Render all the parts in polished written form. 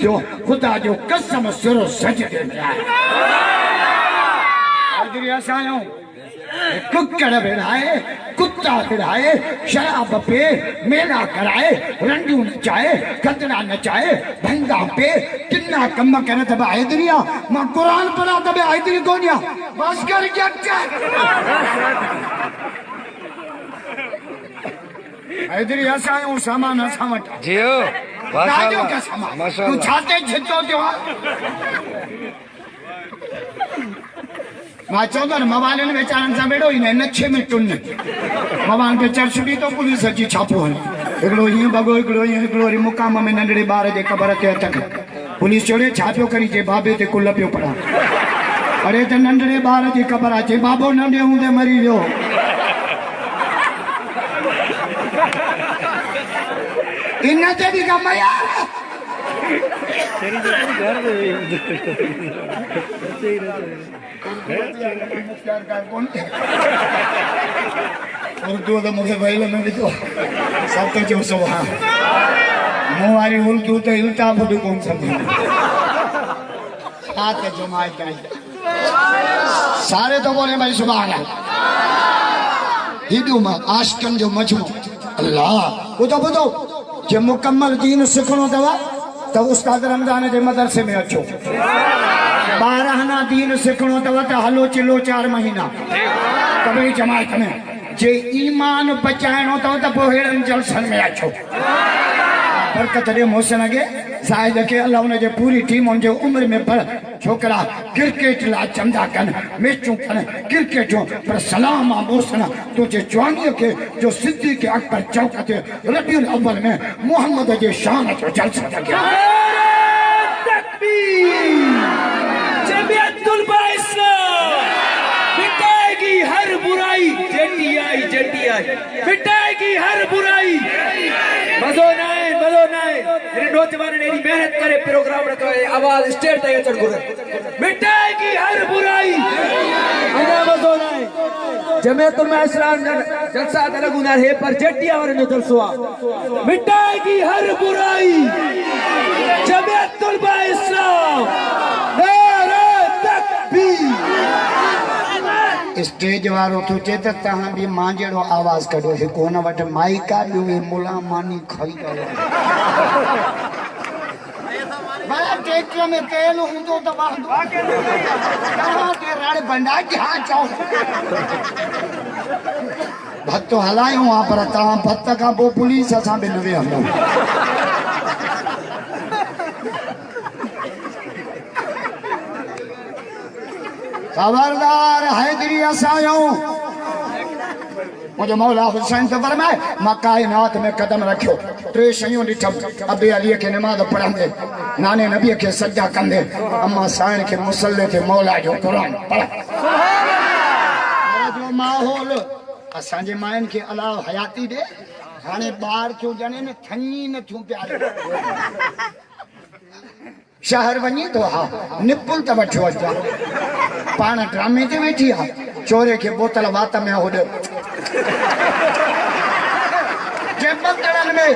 जो खुदा जो कसम सिरो सजदे में आए असां कुकड़ विढ़ाए कुत्ता विढ़ाए शराब पे मेला कराए रंडियूं नचाए खतरा नचाए भंगा पे किन्ना कम करे तब हैदरिया मां कुरान पढ़ा तब हैदरी कोनिया बस कर हैदरी असां सामान असां वटि जियो तू छाते छितो थियो मां चवंदो न मोबाइलनि वेचारनि सां वेड़ो ई न नछे में टुन मोबाइल पे चर्च बि तो पुलिस अची छापो हल हिकिड़ो हीअं भॻो हिकिड़ो हीअं हिकिड़ो वरी मुक़ाम में नंढड़े ॿार जे क़बर ते हथ पुलिस चोड़े छा पियो करी जे बाबे ते कुल पियो पढ़ा अरे त नंढड़े ॿार जी क़बर आहे जे बाबो नंढे हूंदे मरी वियो इन ते बि कम यार उर्दू तो मुझे वही में भी तो सब तो जो सो हाँ मुआरी उर्दू तो इल्ता बुद्धू कौन समझे हाथ जो माय कहीं सारे तो बोले भाई सुबह अल्लाह हिंदू में आशिकन जो मजमू अल्लाह वो तो बुद्धू जो मुकम्मल दीन सिखणो दवा तो उस्ताद रमजान के मदरसे में अचो 12 दीन सिखणो तव त हलो चिलो 4 महीना कबई जमात में जे ईमान बचाइणो तव त पोइ हेड़न जलसन में अचो बरकत दे मोहसिन के शायद के अल्लाह उन जे पूरी टीम उन जे उम्र में पर छोकरा क्रिकेट ला चंदा कन मैचूं कन क्रिकेटूं पर सलाम मोहसिन तुझे जवानी के जो सिद्दीक अकबर चौक ते रबीउल अव्वल में मोहम्मद जे शान जो जलसा लगा मिटाएगी हर बुराई मिटाएगी हर बुराई मजो नाए मेरे नौजवान ने मेहनत करे प्रोग्राम रखा है आवाज स्टेज तक चढ़ गुजर मिटाएगी हर बुराई मजो नाए जमीयतुल इस्लाम जलसा लगुनार है पर जटिया वाले जो जलसो मिटाएगी हर बुराई जमीयतुल इस्लाम स्टेज वारो तू चे त तहां भी मां जेड़ो आवाज कढो हे कोन वट माइक आ बियो मुला मानी खई गयो मां ट्रैक्टर में तेल हुंदो त वांदो कहां के राण बंडा जा चौ भक्त हलायो आ पर ता भक्त का बो पुलिस असा बे नवे हम खबरदार हैदरी असायो मुझे मौला हुसैन से फरमाए मकायनात में कदम रखियो 3 शयूं ॾिठम अबे अली के नमाज पढ़ंदे नाने नबी के सज्जा कंदे अम्मा साईं के मुसल्ले ते मौला जो कुरान पढ़ जो माहौल असां जे मायन के अलाह हयाती दे हाने बाहर क्यों जाने ने थनी न थू प्यारे शहर वनी तो हा निपुल त वठो अचा पान ड्रामे ते वेठी हा चोरे के बोतल वात में होड जे बंदड़न में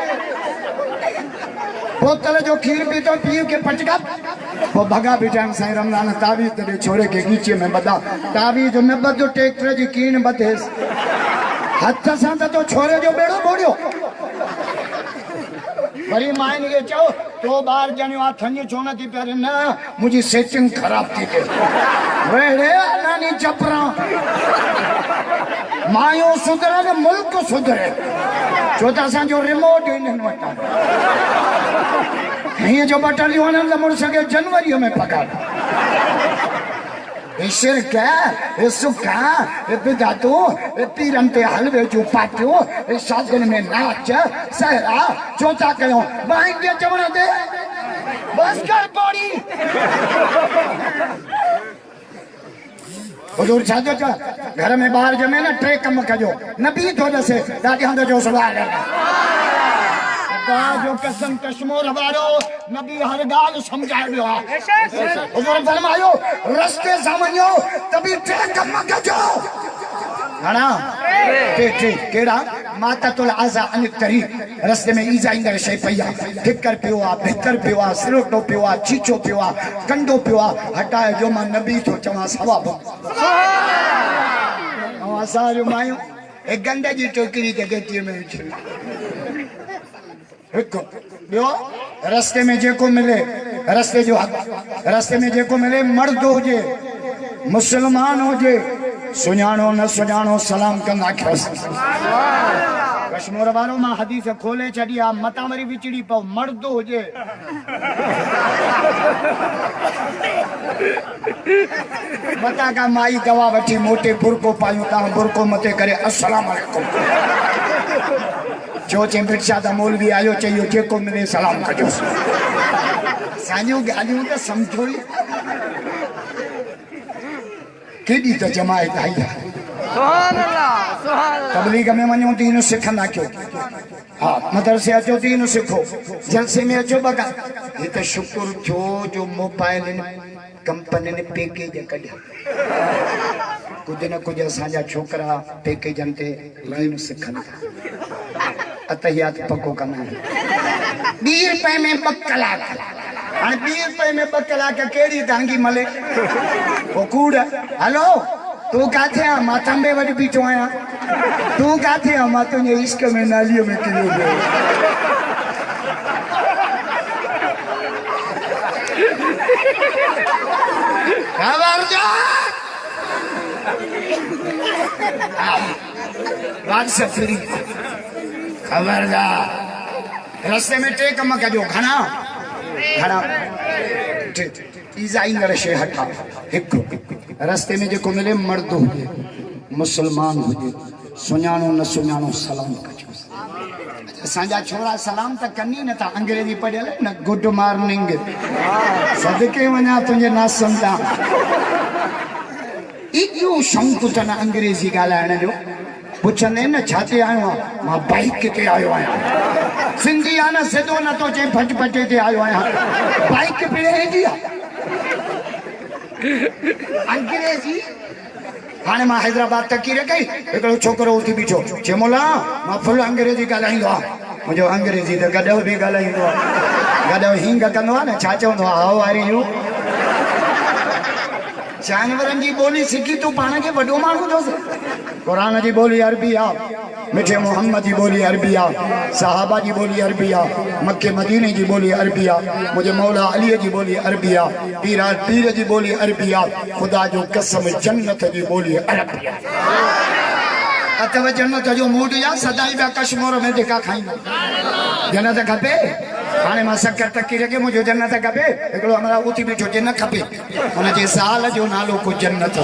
बोतल जो खीर पी तो पी के पचका वो भगा बिटान साईं रमजान तावीज ते छोरे के गीचे में बदा तावीज में बदो ट्रैक्टर जी कीन बदेस हाथ सां तो छोरे जो बेड़ो बोड़ियो वरी माइन के चो तो बार जणियो आ थनी छोना थी प्यारे ना मुझी सेटिंग खराब थी के वेड़े नानी चपरा मायो सुधरे ने मुल्क सुधरे चौथा सा जो रिमोट इन्हन वटा ये जो बटालियन न मुड़ सके जनवरी में पकड़ ईश्वर क्या सुखा बिदातो पीरंते हलवे जो पाटियो साजन में नाच सहरा चौथा कयो बांगे चवण दे बस कर पड़ी हुजूर साजो घर में बाहर जमे ना 3 कम कजो नबी तो दसे दादी हंद जो सवाल जो कसम कश्मोर वारो नबी हर गाल समझायो हुजूर फरमायो रास्ते सामने तभी 3 कम कजो हाना ठीक केड़ा माततुल आज़ा अन तरीक़ रस्ते में ईज़ा ईंदड़ शइ पई आहे ठिकर पियो आहे भितर पियो आहे सिरोटो पियो आहे चीचो पियो आहे कंडो पियो आहे हटाए जो मां नबी थो चवां सवाब ऐं असां जो मायूं ए गंद जी टोकरी ते गेटीअ में विझी हिकु ॿियो रस्ते में जेको मिले रस्ते में जेको मिले मर्द हुजे मुसलमान हुजे सुञाणो न सुञाणो सलाम कंदा खसि कश्मीर वारो मां हदीस खोले छॾी आहे मतां वरी विचड़ी पओ मर्द हुजे मतां का माई दवा वठी मोटे बुरको पायूं तव्हां बुरको मथे करे अस्सलाम वालेकुम जो चिंबिरशा दा मौलवी आयो चयो जेको मिले सलाम कजोसि असांजूं ॻाल्हियूं त सम्झो ई केॾी त जमायत आई आहे तबलीग में वञूं दीन सिखंदा कयो हा मदरसे अचो दीन सिखो जलसे में अचो बगा ये तो शुक्र थियो जो मोबाइल कंपनी ने पैकेज कढिया कुछ न कुछ असांजा छोकरा पैकेजन ते दीन सिखनि था अतहियात पको कंदा आहिनि 20 रुपए में 2 कलाक हाणे 20 रुपए में 2 कलाक कहिड़ी डांगी मले वो कूड़ हेलो तू काथे आ मां तंबे वटि बीठो आहियां तू काथे आ मां तुंहिंजे इश्क में नालियो में किरियो पियो खबरदार व्हाट्सएप फ्री खबरदार रस्ते में टे कम कजो घणा ईज़ा ईंदड़ शइ हटा हिकु रस्ते में जेको मिले मर्द हुजे मुसलमान हुजे सुञाणो न सुञाणो सलाम कजो असांजा छोरा सलाम त कनि नथा अंग्रेजी पढ़ियल न गुड मॉर्निंग सदके वञा तुंहिंजे ना सम्झा इहो शौक़ु अथनि अंग्रेजी ॻाल्हाइण जो पुछंदे न छा ते आयो आहियां मां बाइक ते आयो आहियां सिंधी आहे न सिधो नथो चए भट भटे ते आयो आहियां बाइक पिड़े आहे अंग्रेजी हाणे मां हैदराबाद तकीर कई हिकिड़ो छोकिरो उथी बीठो चए मोला मां फुल अंग्रेजी ॻाल्हाईंदो आहे मुंहिंजो अंग्रेजी त गॾो बि ॻाल्हाईंदो आहे गॾो हिंग कंदो आहे न छा चवंदो आहे हाउ आर यू जानवरनि जी ॿोली सिखी तूं पाण खे वॾो माण्हू थोसि क़ुरान जी ॿोली अरबी आहे मिठे मोहम्मद जी ॿोली अरबी आहे सहाबा जी ॿोली अरबी आहे मके मदीने जी ॿोली अरबी आहे मुंहिंजे मौला अलीअ जी ॿोली अरबी आहे पीर जी ॿोली अरबी आहे ख़ुदा जो कसम जन्नत जी ॿोली अरबी आहे अथव जन्नत जो मूड या सदाई पिया कश्मीर में धिका खाईंदा जन्नत खपे हाणे मां सकर तकीर के मुंहिंजो जन्नत खपे हिकिड़ो हमारा उथी बीठो जे न खपे हुनजे साल जो नालो को जन्नत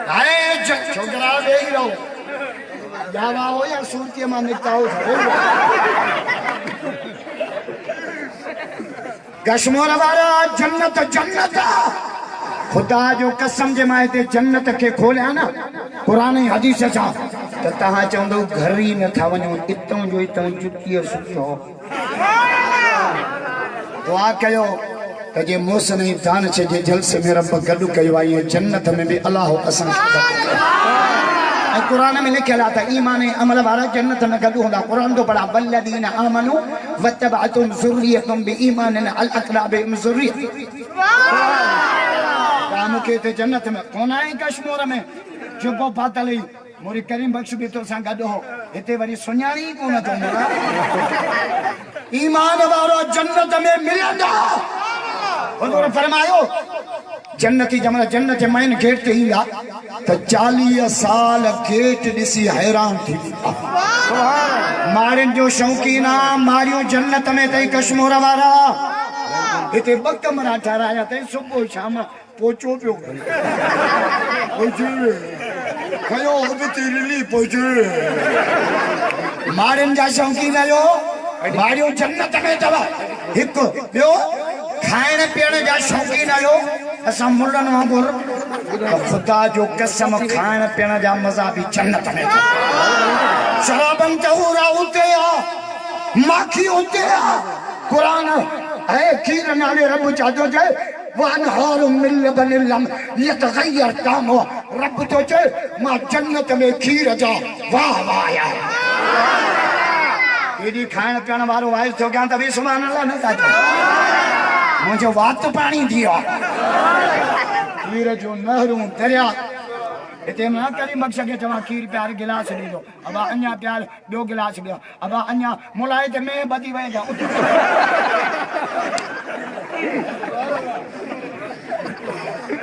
हाणे छोकिरा वेही रहो जावा हो या सूरतीअ मां निकिता हो कश्मीर वारा जन्नत जन्नत खुदा जो कसम जे मां हिते जन्नत खे खोलिया न क़ुरान जी हदीस छा त तव्हां चवंदो घर ई नथा वञो हितां जो हितां जुतीअ सुठो दुआ कयो त जे मोहसिन ऐं दानिश जे जलसे में रब गॾु कयो आहे जन्नत में बि अलाह असांखे ऐं क़ुरान में लिखियल आहे त ईमान ऐं अमल वारा जन्नत में गॾु हूंदा क़ुरान थो पढ़ा वल्लदीन आमनू वतबअतुम ज़ुर्रियतुम बिईमान अलअक़रा बिहिम ज़ुर्रियत मूंखे हिते जन्नत में कोन आहे कश्मीर में जुबो पातल ई मोरी करीम बख्श बि तोसां गॾु हो हिते वरी सुञाणी ई कोन थो ईमान वारो जन्नत में मिलंदा हुज़ूर फरमायो जन्नती जमल जन्नत जे मैन गेट ते ईंदा त 40 साल गेट ॾिसी हैरान थी मारियुनि जो शौक़ीन आहे मारियूं जन्नत में अथई कश्मीर वारा हिते 2 कमरा ठाराया अथई सुबुह शाम पोचो पियो खयो तिरली पोचे मारियुनि जा शौक़ीन आहियो मारियूं जन्नत में अथव हिकु ॿियो खाइण पीअण जा शौक़ीन आहियो असां मुलनि वांगुरु ख़ुदा जो कसम खाइण पीअण जा मज़ा बि जन्नत में शराबन तहूरा उते आहे माखी उते आहे क़ुरान है खीर नाले रब चाहतो जे वनहार मिल बनलम यतगयर तामो रब तो जे मां जन्नत में खीर जा वाह वाह यार एडी खाण पीण वारो आयो तो क्या तभी सुभान अल्लाह न साचो मुझे वात पानी दियो खीर जो नहरू दरिया इते ना करी मक्सद के चवा खीर प्यार गिलास दी दो अब अन्या प्यार दो गिलास दियो अब अन्या मुलाए ते मैं बदी वे जा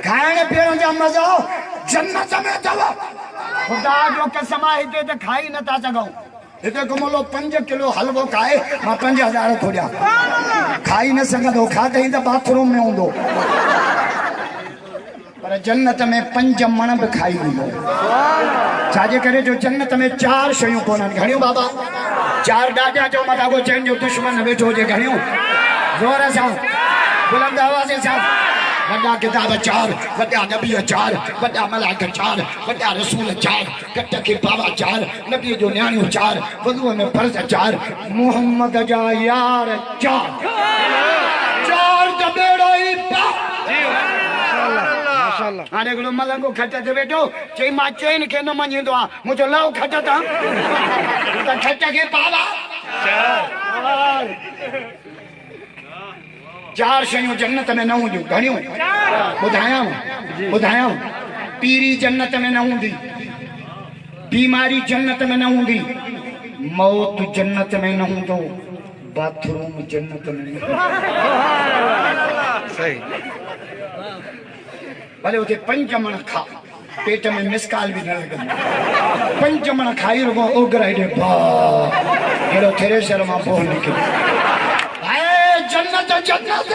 खाने पीने जा मजा जन्नत में दवा खुदा जो कसम है इते ते खाई न ता सगो इते घुमलो 5 किलो हलवो खाए मां 5000 थोड़ा खाई न सगदो खाते ही तो बाथरूम में होंदो पर जन्नत में 5 मण भी खाई हुई छाजे करे जो जन्नत में 4 शयूं कोन्हनि घणियूं बाबा 4 डाजा जो मथा को चैन जो दुश्मन वेठो जे घणियूं जोर सां बुलंद आवाज़ सां वड्डा किताब 4 वड्डा नबी 4 वड्डा मलाइका 4 वड्डा रसूल 4 कट के बाबा 4 नबी जो न्याणियूं 4 वज़ू में फर्ज 4 मोहम्मद जा यार 4 दबेड़ो ई हाणे हिकिड़ो मलंगो खट ते वेठो चई मां चैन खे न मञींदो आहे मुंहिंजो लव खट तां त खट खे पावा 4 शयूं जन्नत में न हूंदियूं घणियूं ॿुधायां पीरी जन्नत में न हूंदी बीमारी जन्नत में न हूंदी मौत जन्नत में न हूंदो बाथरूम जन्नत में सही भले उते 5 मण खा पेट में मिसकाल भी न लगे 5 मण खाई रुगो ओगर हेॾे हेड़ो थ्रेशर मां पोइ निकिरे जन्नत जन्नत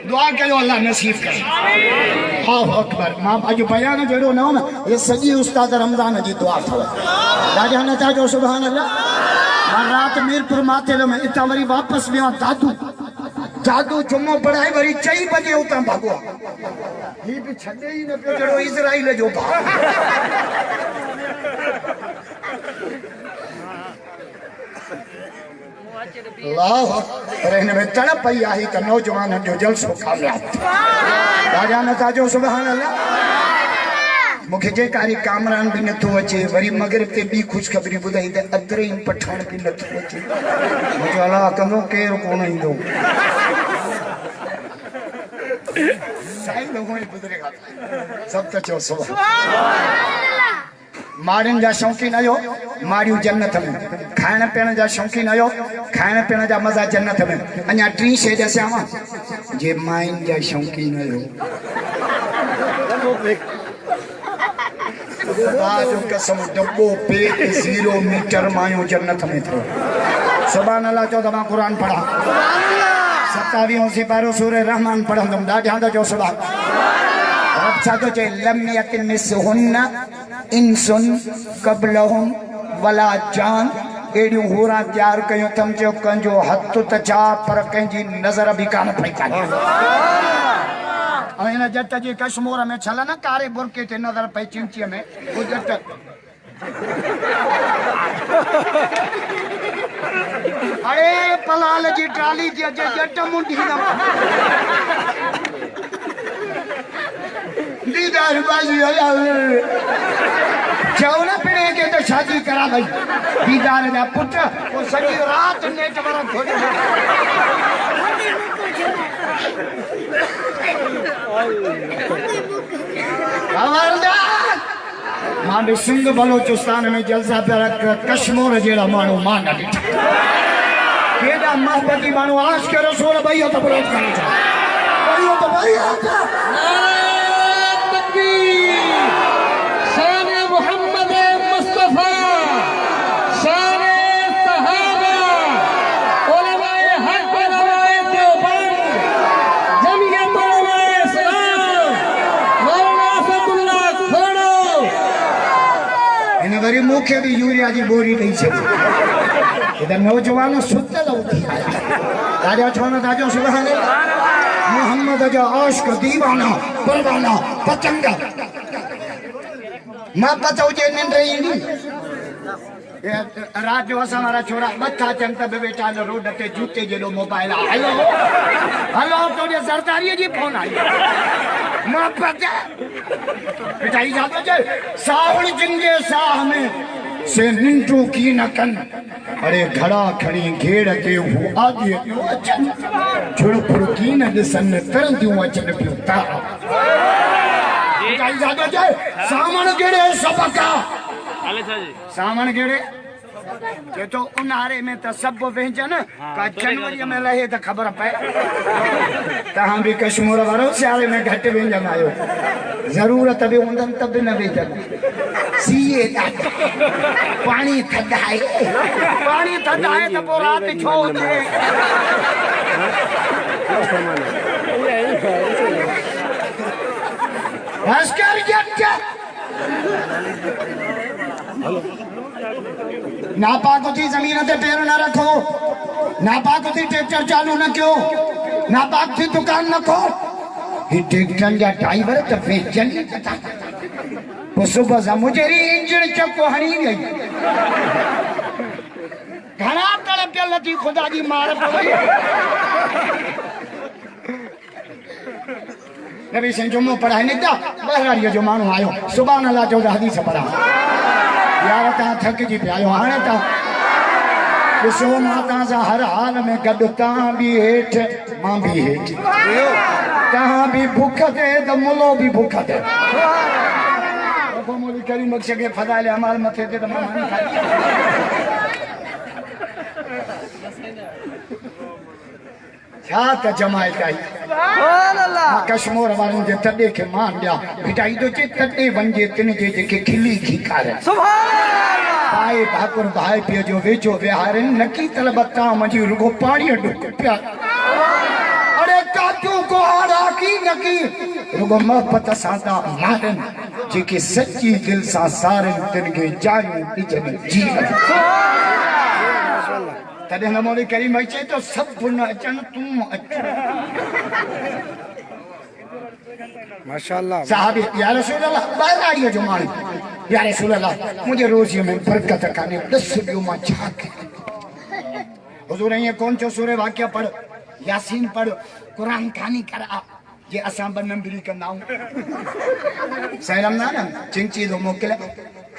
दुआ कयो अल्लाह नसीब करे अल्लाहु अकबर मां अॼु बयान जहिड़ो न हो न ये सॼी उस्ताद रमज़ान जी दुआ अथव राजा नथा जो सुभान अल्लाह मां राति मीरपुर माथेल में इतां वरी वापसि वियो दादू जुम्मो पढ़ाए वरी 4 बजे उतां भागो ही भी छॾे ई न पियो जहिड़ो इज़राइल जो भाउ पर हिन में तड़प पई आई त नौजवाननि जो जलसो कामयाब राजा नथा जो सुभान अल्लाह मूंखे जेकारी कामरान भी नथो अचे वरी मगरिब ते बि ख़ुशख़बरी ॿुधाई त अदरईन पठान भी नथो अचे मुंहिंजो अलाह कंदो केरु कोन ईंदो सब तो चो माड़ियुनि जा शौक़ीन आहियो माड़ियूं जन्नत में खाइण पीअण जा शौक़ीन आहियो खाइण पीअण जा मज़ा जन्नत में अञा 3 शइ ॾसांव जे माइन जा शौक़ीन आहियो जो कसम डब्बो पेट 0 मीटर मायूं जन्नत में थो सुभान अल्लाह चो त मां क़ुरान पढ़ा 27 सिपारो सूरह रहमान पढ़ंदुमि ॾाढा त जो सुभान रब छा थो चए लम यतमिसहुन्न इंसुन क़ब्लहुम वला जान एड़ियूं होरा तैयार कयूं तम जो कंजो हथ त छा पर कंहिंजी नज़र बि कान पई काने हिन जट जी कश्मीर में छल न कारे बुरके ते नज़र पई चिंचीअ में वो जट अरे पलाल जी ट्राली थी अचे जट मुंडी न दीदार बाजी आया चवण पिणे के तो शादी करा भाई दीदार जा पुट वो सॼी रात नेट वारा खोले मां भी सिंध बलोचिस्तान में जलसा प्यारा कश्मीर जहिड़ा माण्हू मां न ॾिठा केॾा महबती माण्हू आश के रसूल भई तो बरोध करे भई तो भई शान मोहम्मद मुस्तफा शान सहाबा उलमाए हक उलमाए देवबंद जमीयत उलमाए इस्लाम मौलाना असदुल्लाह खोड़ो इन वरी मूंखे भी यूरिया जी बोरी ॾेई छॾी इधर नौजवान सुतल उथी आया राजा छोन राजो सुभान मोहम्मद जो आशिक दीवाना परवाना पतंग मां पता हुजे निंड ईंदी रात जो असां वारा छोरा मथा चंद बि वेठा रोड ते जूते जेॾो मोबाइल हलो हलो तुंहिंजे सरदारीअ जी फोन आई मां पता पिटाई जातो जे सावण जिंगे साह में से निंटू की न कन अरे घड़ा खड़ी घेड़ के हु आदि अचन छुड़पुड़ की न दिसन तरंदियूं अचन पियो ता पिटाई जातो जे सावण गेड़े सबका सावण गेड़े जे तो उन्हारे में तो सब वेंजन का जनवरी में लहे तो खबर पए तहां भी कश्मीर वारो सियारे में घट वेंजन आयो जरूरत भी हूंदन तब न वेंजन सीए पानी थदाए तो पो रात छो थे भास्कर जट नापाक थी जमीन ते पैर न रखो नापाक थी ट्रैक्टर चालू न कयो नापाक थी दुकान न खो ही ट्रैक्टर जा ड्राइवर त वेचन वो सुबह से मुझे इंजन चको हणी गई घना तड़ पे लती खुदा जी मार पई नबी से जुम्मो पढ़ाई नहीं था बहराड़ियो जो मानू आयो सुभान अल्लाह जो हदीस पढ़ा यार ता थक जी पे आयो हाने ता ॾिसो माता जा हर हाल में गॾु तव्हां भी हेठ मां भी हेठ तव्हां भी भूख ते त मुलो भी भूख ते मोली करीम बख्श के फदाइल अमाल मथे ते त मां छा त जमाए काई कश्मीर वारनि जे तॾे खे मान ॾिया भिटाई तो चे तॾे वञे तिन जे जेके खिली खीकार पाए भाकुर भाई पियो जो वेचो विहारनि नकी तलबता मुंहिंजी रुगो पाणी डुक पिया अरे काचू को हारा की नकी रुगो मोहब्बत सां था मारनि जेके सच्ची दिल सां सारनि तिन खे जायूं इजनि जीवन तॾहिं न मोली करीम अचे तो सभु न अचनि तूं अच माशाअल्लाह साहब या रसूल अल्लाह बहराड़ियो जो माण्हू या रसूल अल्लाह मुझे रोज़ीअ में बरकत कान्हे ॾस ॾियो मां छा कयां हुज़ूर ईअं कोन चयो सूरे वाक़िया पढ़ यासीन पढ़ क़ुरान खानी कर आ जे असां ॿ नंबरी कंदा आहियूं साईं रमज़ान चिंची थो मोकिलिया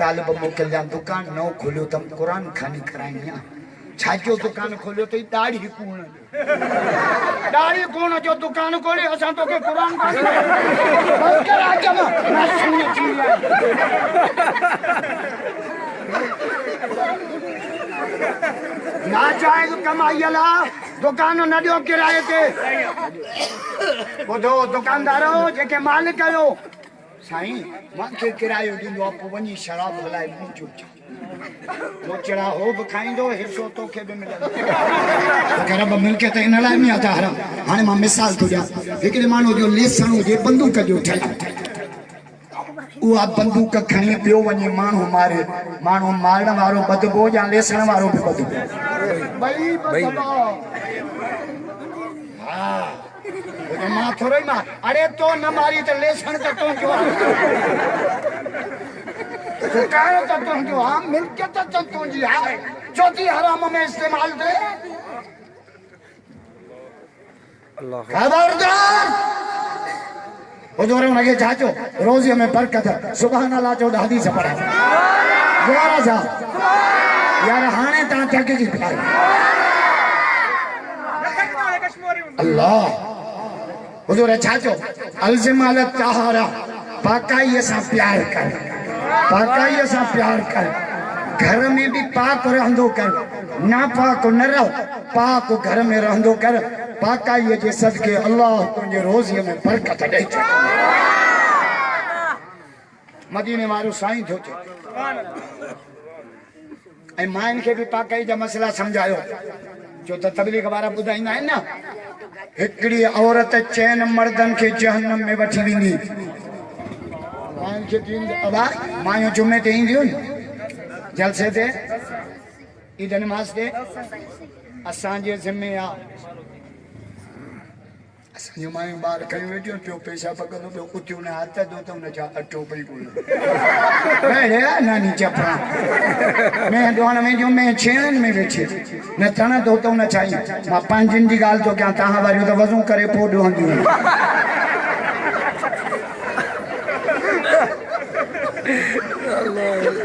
तालिब मोकिलिया दुकान नओं खोलियो अथमि क़ुरान खानी कराइणी आहे छाजो दुकान खोलियो अथई दाढ़ी कूण जो दुकान खोली असां तोखे क़ुरान नाजायज़ कमाई ला दुकान न ॾियो किराए ते ॿुधो दुकानदारो जेके मालिक आहियो साईं मूंखे किरायो ॾींदो आहे पोइ वञी शराब हलाए मुंहिंजो चोचड़ा हो भी खाइंदो हिस्सो तोखे भी मिलंदो अगर अब मिलके तो इन लाइ में आता हरम हाने मां मिसाल तो दिया हिकिड़े माण्हू जो लेसन हुजे बंदूक जो ठल उहा बंदूक खणी पियो वञे माण्हू मारे माण्हू मारण वारो बदबो या लेसन वारो भी बदबो ॿई बदबो हा मां थोरो मां अरे तो न मारी तो लेसन तो तो जो दुकान तो तुझो हाँ मिल्कियत तो तुझी है चौथी हराम में इस्तेमाल दे खबरदार हुजूर उनके जाचो रोज़ी में बरकत सुभान अल्लाह जो हदीस पढ़ा दोबारा जा यार हाने ता थक जी पिया अल्लाह हुजूर जाचो अलज़िमाल तहारा पाकाई से प्यार कर पाकाई से प्यार कर घर में भी पाक रहंदो कर ना पाक न रहो पाक घर में रहंदो कर पाकाई जे सदके अल्लाह तुझे रोज़ी में बरकत दे मदीने वारो साईं थो चे ऐं माइन के भी पाकाई जा मसला समझायो जो त तबलीग वारा बुधाइंदा आहिनि न हिकड़ी औरत चैन मर्दन के जहन्नम में वठी वेंदी माइन के दिन अबा मायो जुमे ते ईंदियूं जलसे ते ईद नमाज ते असां जे ज़िम्मे आ असांजो मायूं ॿार कयूं वेठियूं पियो पैसा पकंदो पियो उथियूं न हथ दो त हुन छा अटो पई कोन नानी चपड़ा मैं दुआण में जो मैं छेड़नि में वेठी न तण दो त हुन छाई मां पंहिंजनि जी ॻाल्हि थो कयां तव्हां वारियूं त वज़ू करे पोइ ॾोहंदियूं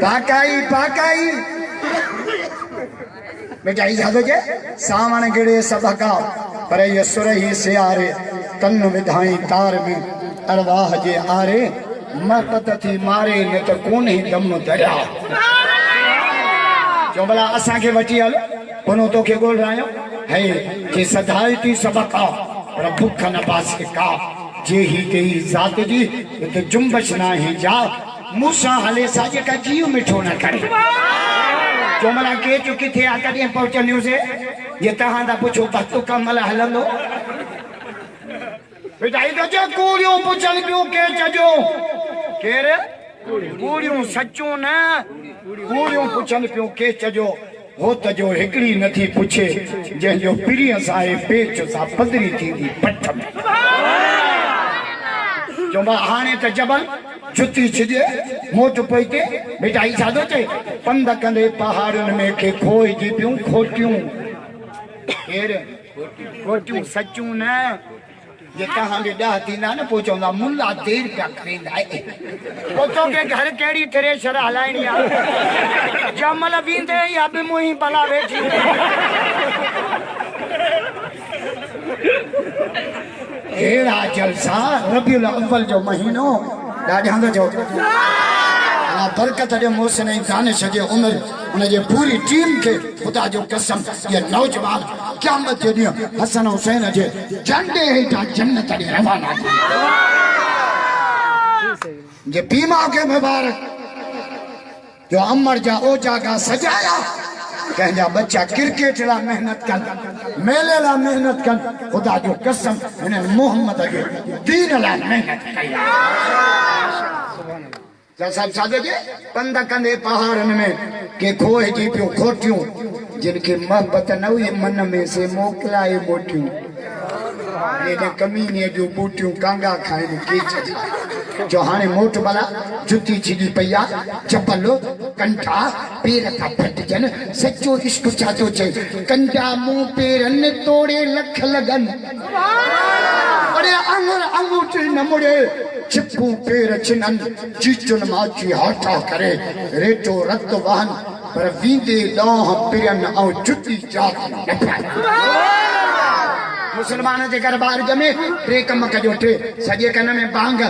पाकाई पाकाई बेटा इजाजो जे सावण गिड़े सबका पर ये सुर ही सियारे तन विधाई तार में अरवाह जे आरे महबत थी मारे न त कोन ही दम दरिया जो भला असांखे वठी हल कोनो तोखे ॻोल्हायो है जे सदाई थी सबका पर भुख न पासे का जे ही तेई ज़ात जी त जुम्बश ना ही जा मूसा हले साजे का जीव मिठो न करे जो मला के चुकी थे आ कॾहिं पहुचंदियूं से ये तहां दा पुछो पतो कमल हलंदो बेटा इधर जो कूड़ियों पुछल पियो के चजो केर कूड़ियों सच्चो न कूड़ियों पुछल पियो के चजो हो त जो हिकड़ी नथी पुछे जंहिंजो पीढ़ीअ सां पेच सां पधरी थींदी पठ में जो हाणे त जबल जुती छिजे मोट पोइते बेटा ई छा थो चए पंध कंदे पहाड़नि में के खोइजी पियूं खोटियूं केर खोटियूं सचूं न जे तव्हां बि ॾह थींदा न पोइ चवंदा मुला देरि पिया करींदा पोइ तोखे घर कहिड़ी थ्रेशर हलाइणी आहे जमल बींदे या बि मुंहिं भला वेठी अहिड़ा जलसा रबियुल अव्वल जो महीनो ॾाढा जो बरकत ॾे मोहसिन ऐं दानिश जे उमिरि उनजे पूरी टीम खे ख़ुदा जो कसम ये नौजवान क़यामत जे ॾींहुं हसन हुसैन जे झंडे हेठां जन्नत ॾे रवाना थी जे बीमा के मुबारक जो अमर जा ओजा का सजाया कंहिंजा बच्चा क्रिकेट ला मेहनत कन मेले ला मेहनत कन ख़ुदा जो कसम हिननि मोहम्मद जे दीन ला मेहनत कई सब सादे जे पंध कंदे पहाड़नि में के खोए जी पियो खोटियूं जिनके मोहब्बत न हुई मन में से मोकलाए मोटियूं ये कमीने जो बूटियूं कांगा खाइनि कीच जो हाणे मोट भला जुती छिजी पई आहे चपल कंठा पेर था फटजन सच्चो इश्क छा थो चए कंडा मुंह पेरनि तोड़े लख लगन अरे अंगर अंगूठी न मुड़े चिपू पेर छिनन चीचुन माची हाथा करे रेटो रत वहन पर वींदे ॾांह पिरन ऐं जुती जात न पाए मुसलमान जे घर ॿार ॼमे टे कम कजो टे सॼे कन में बांग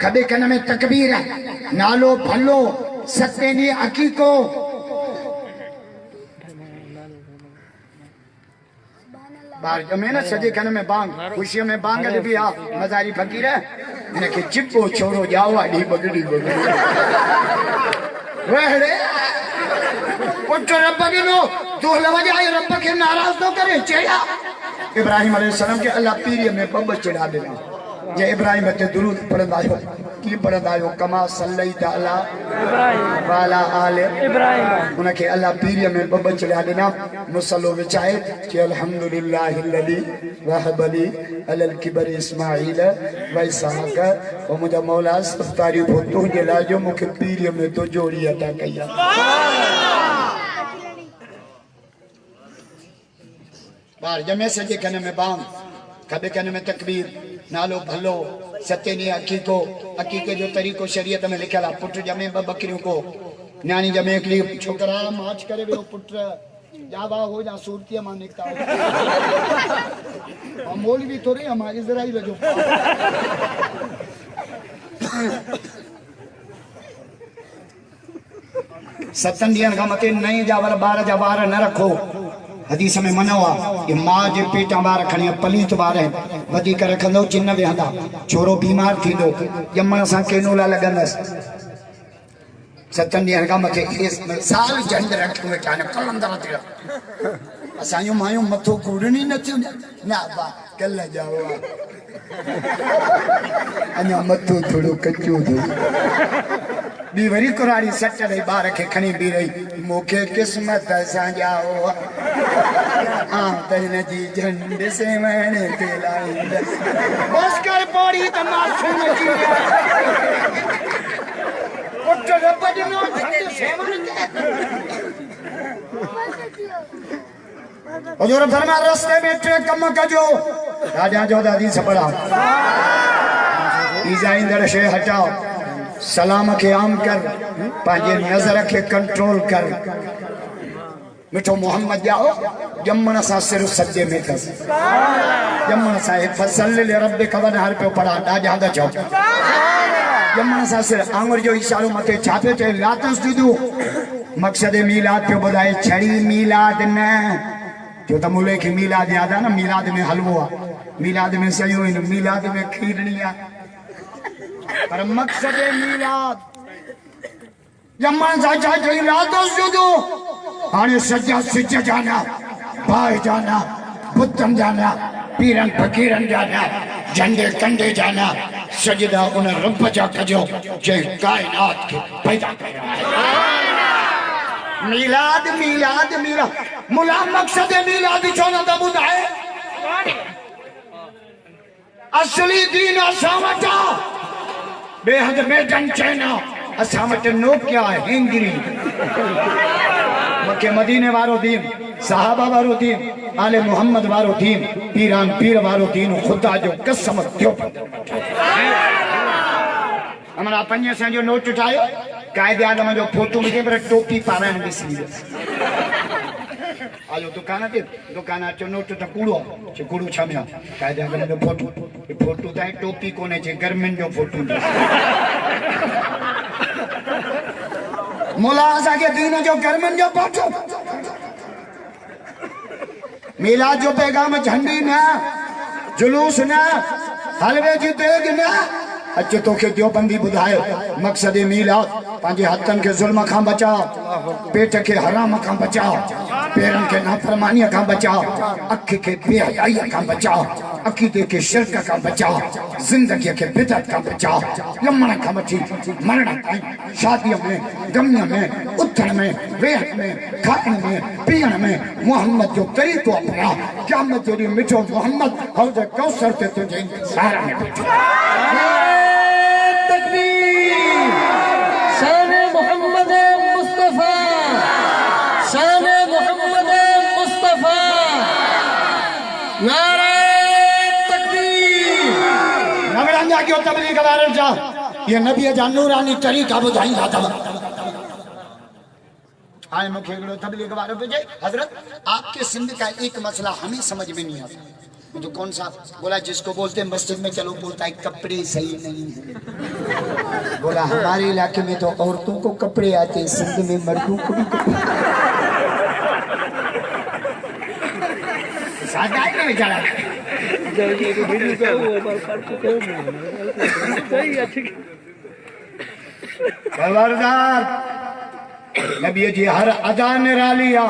खॿे कन में तकबीर नालो भलो सते ॾींहुं अकीको ॿार ॼमे न सॼे कन में बांग ख़ुशीअ में बांग ॾिबी आहे मज़ारी फ़क़ीर हिनखे चिपो छोरो ॼाओ आहे ॾी बगड़ी बगड़ी पुट रब ॾिनो तूं लवजाए रब खे नाराज़ थो करे चया इब्राहिम अलैहिस्सलाम के अल्लाह पीरीअ में ॿ चढ़ा ॾिना जे इब्राहिम ते दुरूद पढ़ंदा आहियो की पढ़ंदा आहियो कमा सल्लैता अला वाला आले इब्राहिम उनखे अल्लाह पीरीअ में ॿ चढ़ा ॾिना मुसलो विछाए कि अल्हम्दुलिल्लाहिल्लज़ी वहबली अलल किबर इस्माईल व इसहाक ओ मुंहिंजा मौला सब तारीफ़ तुंहिंजे लाइ जो मूंखे पीरीअ में तो जोड़ी अता कई आहे बार जमे सजे कन में बांग खबे कन में तकबीर नालो भलो सते ॾींहुं अकीको अकीके जो तरीक़ो शरीयत में लिखियल आहे पुट जमे ॿ बकरियों को न्याणी जमे हिकिड़ी छोकरा माच करे वियो पुट जावा हो जा सूरतीअ मां निकिता हो मौलवी थोड़ी मां इज़राइल जो सतनि ॾींहंनि खां मथे नई जावल ॿार जा वार न रखो हदीस में मनो आहे कि मां जे पेटा ॿार खणी पलीत ॿार वधीक रखंदो चिन वेहंदा छोरो बीमार थींदो ॼमण सां केनोला लॻंदसि सतनि ॾींहंनि खां मथे साल झंड रखूं वेठा न कलंदर ते असांजूं मायूं मथो कूड़नी नथियूं न बा कल जाओ अञा मथो थोरो कचो थो ॿी वरी कुराड़ी सच ॾेई ॿार खे खणी बीह रही मूंखे क़िस्मत सां ॼाओ त हिन जी झंड सेवण ते लाईंदसि बस कर पौड़ी त मासूम अची विया पुट रब ॾिनो झंड सेवण ते हुजूर फरमा रस्ते में टे कम कजो राजा जो हदीस पढ़ा ईज़ाईंदड़ शइ हटाओ सलाम के आम कर पंहिंजे नज़र के कंट्रोल कर मिठो मोहम्मद जाओ जमण सां सिर सजे में अथसि जमण सां फसल रब ख़बर हर पियो पढ़ा ॾाढा त चओ जमण सां सिर आंगुर जो इशारो मथे छा पियो चए लातस जुदू मक़सद मीलाद पियो ॿुधाए छड़ी मीलाद न जो त मुले खे मीलाद यादि आहे न मीलाद में हलवो आहे मीलाद में सयूं आहिनि मीलाद में खीरणी आहे पर मक़सद मीलाद जमण सां छा चई लातस जुदू हाणे सजा सिज जाना भाई जाना बुतन जाना पीरन फकीरन जाना झंडे कंडे जाना सजदा उन रब जा कजो जंहिं कायनात खे पैदा कयो मीलाद मीलाद मीलाद मुला मक़सद मीलाद छो न त ॿुधाए असली दीन असां वटि बेहद मेडन चाइना असां वटि नोकिया हेंगरी मके मदीने वारो दीन सहाबा वारो दीन आले मोहम्मद वारो दीन पीरान पीर वारो दीन खुदा जो कसम थियो हमारा 500 जो नोट उठायो कायदे आदम जो फोटो मुझे पर टोपी पारायण बिसरी आलो दुकान ते दुकान जो नोट त कूड़ो छे कूड़ो छमिया कायदे आदम जो फोटो ताई टोपी कोने छे गर्मिन जो फोटो मोला असांखे दीन जो गर्मन जो फोटो मीलाद जो पैगाम झंडी न जुलूस न हलवे जी देग न अच तोखे देवबंदी ॿुधाए मक़सद मीलाद पंहिंजे हथनि खे ज़ुल्म खां बचाओ पेट खे हराम खां बचाओ पेरनि खे नाफरमानीअ खां बचाओ अखि खे बेहयाईअ खां बचाओ अक़ीदे खे शिरक खां बचाओ ज़िंदगीअ खे बिदअत खां बचाओ ॼमण खां वठी मरण ताईं शादीअ में गमीअ में उथण में वेहण में खाइण में पीअण में मोहम्मद जो तरीक़ो अपनाओ क़यामत जो ॾींहुं मिठो मोहम्मद हौज़ कौसर ते तुंहिंजे इंतज़ार में बीठो शान मोहम्मद मुस्तफा शान मोहम्मद मुस्तफा नारे तकबीर नवरंगा जो तबलीग वारनि जा ये नबी जा नूरानी तरीक़ा ॿुधाईंदा अथव हाणे मूंखे हिकिड़ो तबलीग वारो पियो चए हज़रत आपके सिंध का एक मसला हमें समझ में नहीं आता तो कौन सा बोला जिसको बोलते मस्जिद में चलो बोलता है कपड़े सही नहीं है बोला हमारे इलाके में तो औरतों को कपड़े आते हैं सिंध में मर्दों को भी खबरदार नबी जी हर अदा निराली आ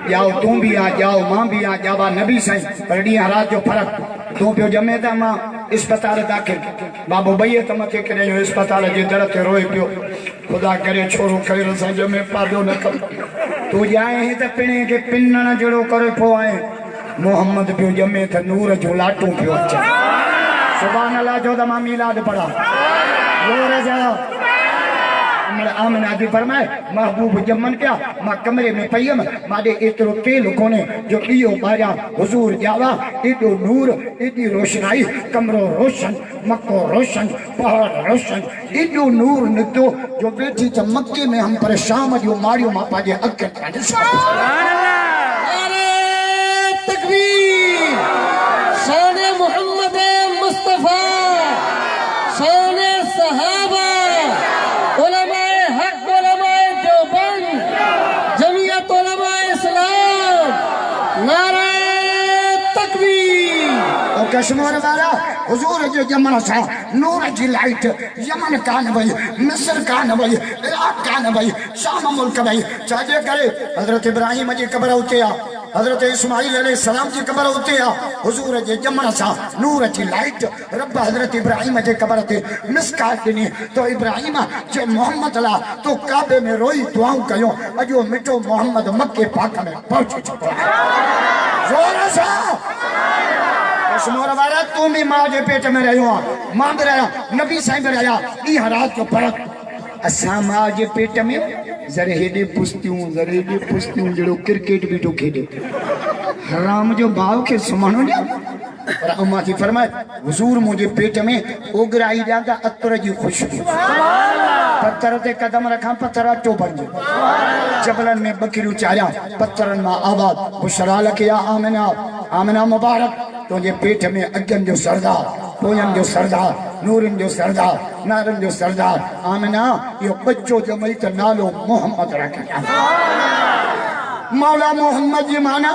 जाओ तू भी आ जाओ मां भी आ जावा नबी साईं पर ॾींहुं रात जो फर्क तू पियो जमे था मां अस्पताल दाख़िल बाबू भईए त मथे करे अस्पताल जे दर ते रोए पियो खुदा करे छोरो खैर सां जमे पादो न कर तू जाए त पिणे खे पिनण जहिड़ो करे पोइ आहे मोहम्मद पियो जमे त नूर जो लाटू पियो अचे सुभान अल्लाह जो त मां मीलाद पढ़ा जोर जा आमना दी फरमाए महबूब जमन पिया मां कमरे में पयम माडे एतरो तेल कोने जो ॾियो ॿारियां हुजूर जावा एॾो नूर एॾी रोशनाई कमरो रोशन मक्को रोशन पहाड़ रोशन एॾो नूर निकितो जो वेठी त मक्के में हम पर शाम जो मारियो मां पंहिंजे अखियुनि सां ॾिसां नारे तकबीर शान मोहम्मद मुस्तफा शान सहाबा उलमाए हक उलमाए देवबंद जमीयत उलमाए इस्लाम नारे तकबीर और कश्मीर वाला हुजूर जे जमन सां नूर जी लाइट यमन कान वई मिस्र कान वई इराक कान वई शाम मुल्क वई छाजे करे हज़रत इब्राहिम जी क़बर उते आ हजरत इस्माइल अलैहिस्सलाम जी क़बर उते आ हुजूर जे जमण सां नूर जी लाइट रब हजरत इब्राहिम जे क़बर ते मिसकात ॾिनी तो इब्राहिम जे मोहम्मद ला तो काबे में रोई दुआऊं कयो अॼो मिठो मोहम्मद मक्के पाक में पहुची चुको आहे ज़ोर सां कश्मीर वारा तू भी मां जे पेट में रहियो आहे मां बि रहिया नबी साईं बि रहिया ॾींहं राति जो फर्क़ु असां मां जे पेट में ज़रे हेॾे पुस्तियूं जहिड़ो क्रिकेट बि थो खेॾे हराम जो भाव खे सुम्हणो ॾियो पर अम्मा जी फरमाए हुजूर मुंहिंजे पेट में ओगराई ॾियां त अतर जी ख़ुशबू पत्थर ते कदम रखां पत्थर अटो बणिजे जबलनि में बकरियूं चारियां पत्थरनि मां आवाज़ बुशरा लखे या आमिना आमिना मुबारक तुंहिंजे पेट में अॻियनि जो सरदार पोयनि जो सरदार नूरनि जो सरदार नारनि जो सरदार आमिना इहो बच्चो ॼमई त नालो मोहम्मद रखिया मौला मोहम्मद जी माना